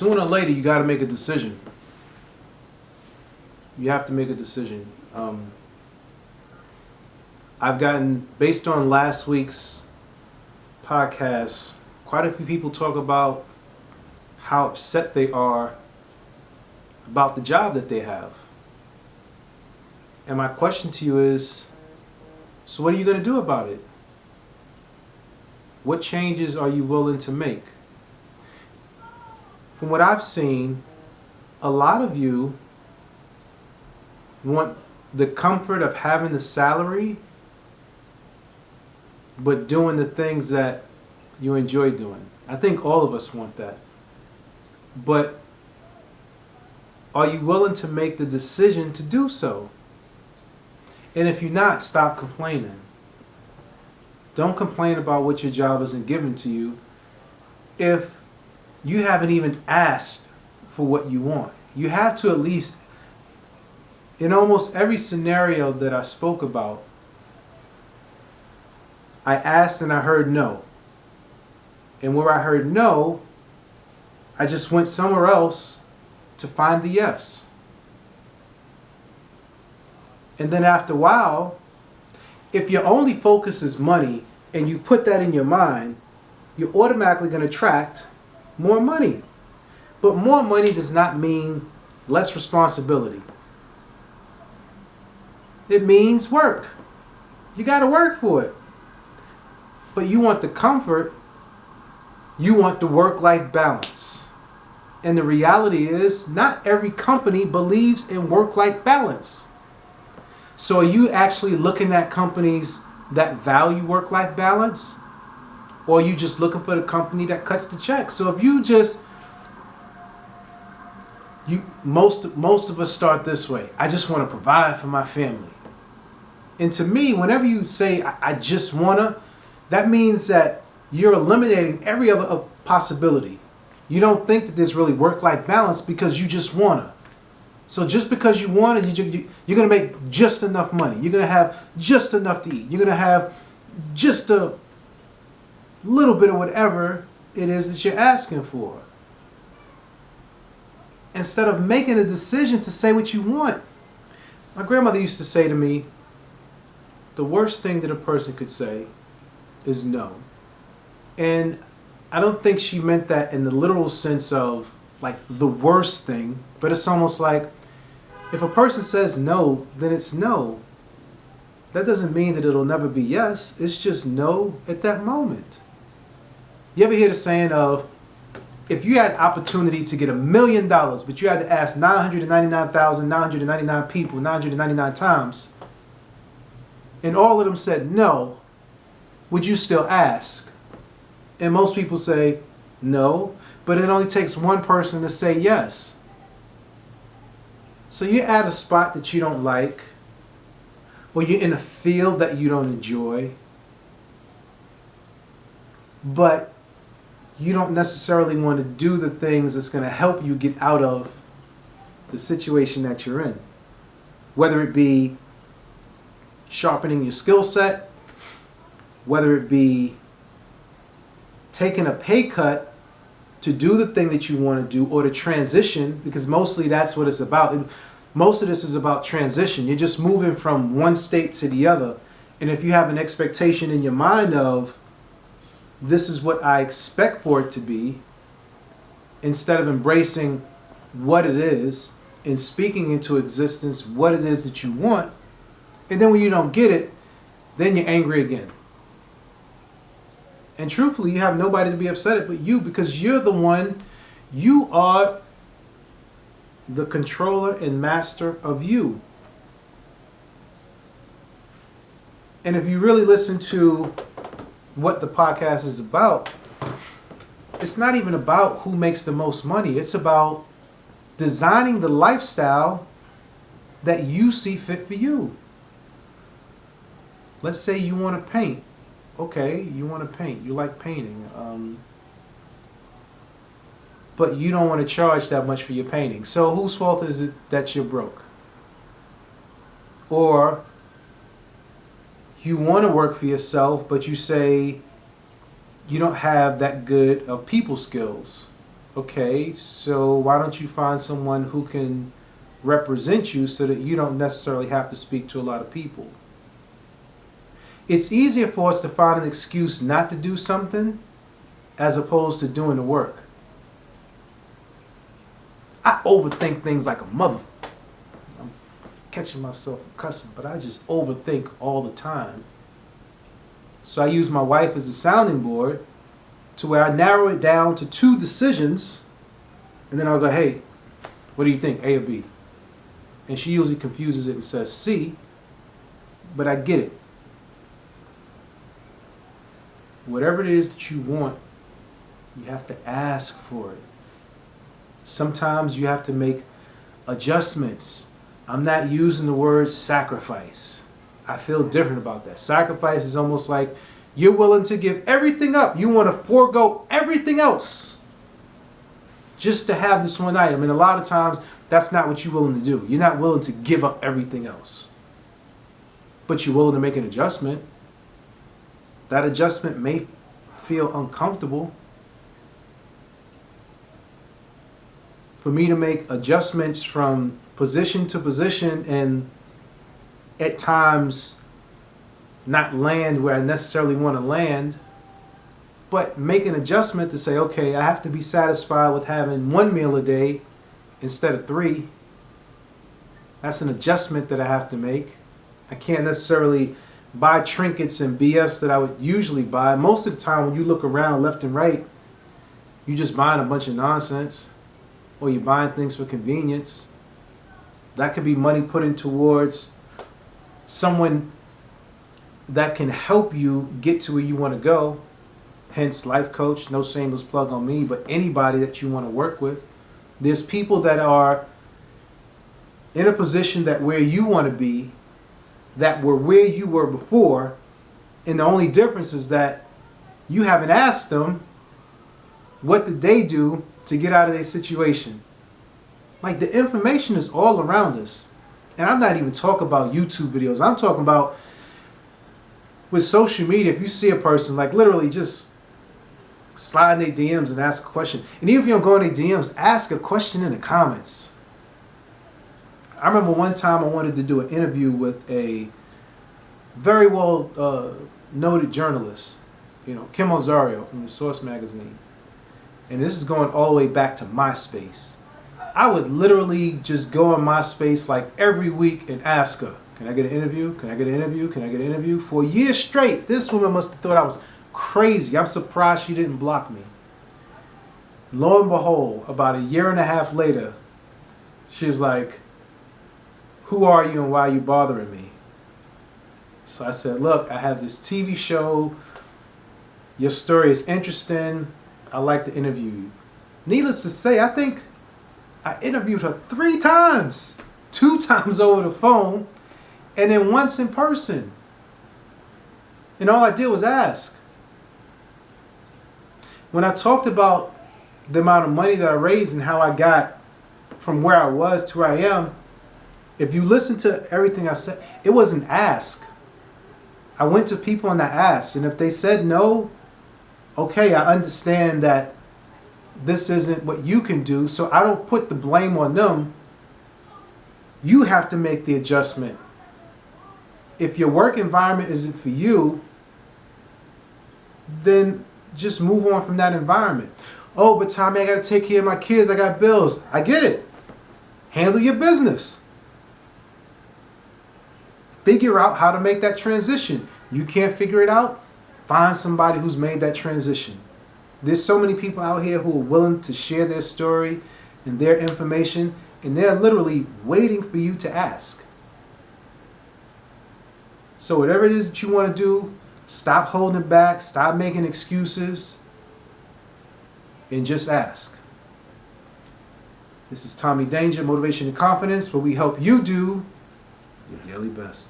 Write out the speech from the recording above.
sooner or later you got to make a decision. You have to make a decision. I've gotten, based on last week's podcast, quite a few people talk about how upset they are about the job that they have. And my question to you is, so what are you going to do about it? What changes are you willing to make? From what I've seen, a lot of you want the comfort of having the salary, but doing the things that you enjoy doing. I think all of us want that. But are you willing to make the decision to do so? And if you're not, stop complaining. Don't complain about what your job isn't given to you if you haven't even asked for what you want. You have to at least, in almost every scenario that I spoke about, I asked and I heard no. And where I heard no, I just went somewhere else to find the yes. And then after a while, if your only focus is money and you put that in your mind, you're automatically going to attract more money. But more money does not mean less responsibility. It means work. You got to work for it. But you want the comfort, you want the work-life balance. And the reality is, not every company believes in work-life balance. So are you actually looking at companies that value work-life balance? Or are you just looking for the company that cuts the check? So if you just, most of us start this way. I just want to provide for my family. And to me, whenever you say, I just want to, that means that you're eliminating every other possibility. You don't think that there's really work-life balance because you just want to. So just because you want it, you're going to make just enough money. You're going to have just enough to eat. You're going to have just a little bit of whatever it is that you're asking for. Instead of making a decision to say what you want. My grandmother used to say to me, the worst thing that a person could say is no. And I don't think she meant that in the literal sense of like the worst thing, but it's almost like if a person says no, then it's no. That doesn't mean that it'll never be yes. It's just no at that moment. You ever hear the saying of, if you had opportunity to get $1 million, but you had to ask 999,999 people 999 times, and all of them said no, would you still ask? And most people say no, but it only takes one person to say yes. So you're at a spot that you don't like, or you're in a field that you don't enjoy, but you don't necessarily want to do the things that's going to help you get out of the situation that you're in. Whether it be sharpening your skill set, whether it be taking a pay cut to do the thing that you want to do, or to transition, because mostly that's what it's about. And most of this is about transition. You're just moving from one state to the other. And if you have an expectation in your mind of, this is what I expect for it to be, instead of embracing what it is and speaking into existence what it is that you want, and then when you don't get it, then you're angry again. And truthfully, you have nobody to be upset at but you, because you're the one, you are the controller and master of you. And if you really listen to what the podcast is about, it's not even about who makes the most money. It's about designing the lifestyle that you see fit for you. Let's say you want to paint. Okay, you want to paint. You like painting. But you don't want to charge that much for your painting. So whose fault is it that you're broke? Or you want to work for yourself, but you say you don't have that good of people skills. Okay, so why don't you find someone who can represent you so that you don't necessarily have to speak to a lot of people? It's easier for us to find an excuse not to do something as opposed to doing the work. I overthink things like a mother. I'm catching myself cussing, but I just overthink all the time. So I use my wife as a sounding board to where I narrow it down to 2 decisions, and then I'll go, hey, what do you think, A or B? And she usually confuses it and says C, but I get it. Whatever it is that you want, you have to ask for it. Sometimes you have to make adjustments. I'm not using the word sacrifice. I feel different about that. Sacrifice is almost like you're willing to give everything up. You want to forego everything else just to have this one item. And a lot of times, that's not what you're willing to do. You're not willing to give up everything else. But you're willing to make an adjustment. That adjustment may feel uncomfortable. For me to make adjustments from position to position and at times not land where I necessarily want to land, but make an adjustment to say, okay, I have to be satisfied with having 1 meal a day instead of 3. That's an adjustment that I have to make. I can't necessarily buy trinkets and BS that I would usually buy. Most of the time when you look around left and right, you're just buying a bunch of nonsense, or you're buying things for convenience. That could be money put in towards someone that can help you get to where you want to go. Hence, life coach, no shameless plug on me, but anybody that you want to work with. There's people that are in a position that where you want to be, that were where you were before, and the only difference is that you haven't asked them what did they do to get out of their situation. Like, the information is all around us. And I'm not even talking about YouTube videos. I'm talking about with social media. If you see a person, like, literally just slide in their DMs and ask a question. And even if you don't go in their DMs, ask a question in the comments. I remember one time I wanted to do an interview with a very well noted journalist, Kim Ozario from the Source magazine. And this is going all the way back to MySpace. I would literally just go on MySpace like every week and ask her, can I get an interview? Can I get an interview? Can I get an interview? For a year straight. This woman must have thought I was crazy. I'm surprised she didn't block me. Lo and behold, about 1.5 years later, she's like, who are you and why are you bothering me? So I said, look, I have this TV show. Your story is interesting. I'd like to interview you. Needless to say, I think I interviewed her 3 times. 2 times over the phone, and then once in person. And all I did was ask. When I talked about the amount of money that I raised and how I got from where I was to where I am, if you listen to everything I said, it was an ask. I went to people and I asked, and if they said no, okay, I understand that this isn't what you can do, so I don't put the blame on them. You have to make the adjustment. If your work environment isn't for you, then just move on from that environment. Oh, but Tommy, I got to take care of my kids. I got bills. I get it. Handle your business. Figure out how to make that transition. You can't figure it out? Find somebody who's made that transition. There's so many people out here who are willing to share their story and their information, and they're literally waiting for you to ask. So whatever it is that you want to do, stop holding it back, stop making excuses, and just ask. This is Tommy Danger, Motivation and Confidence, where we help you do your daily best.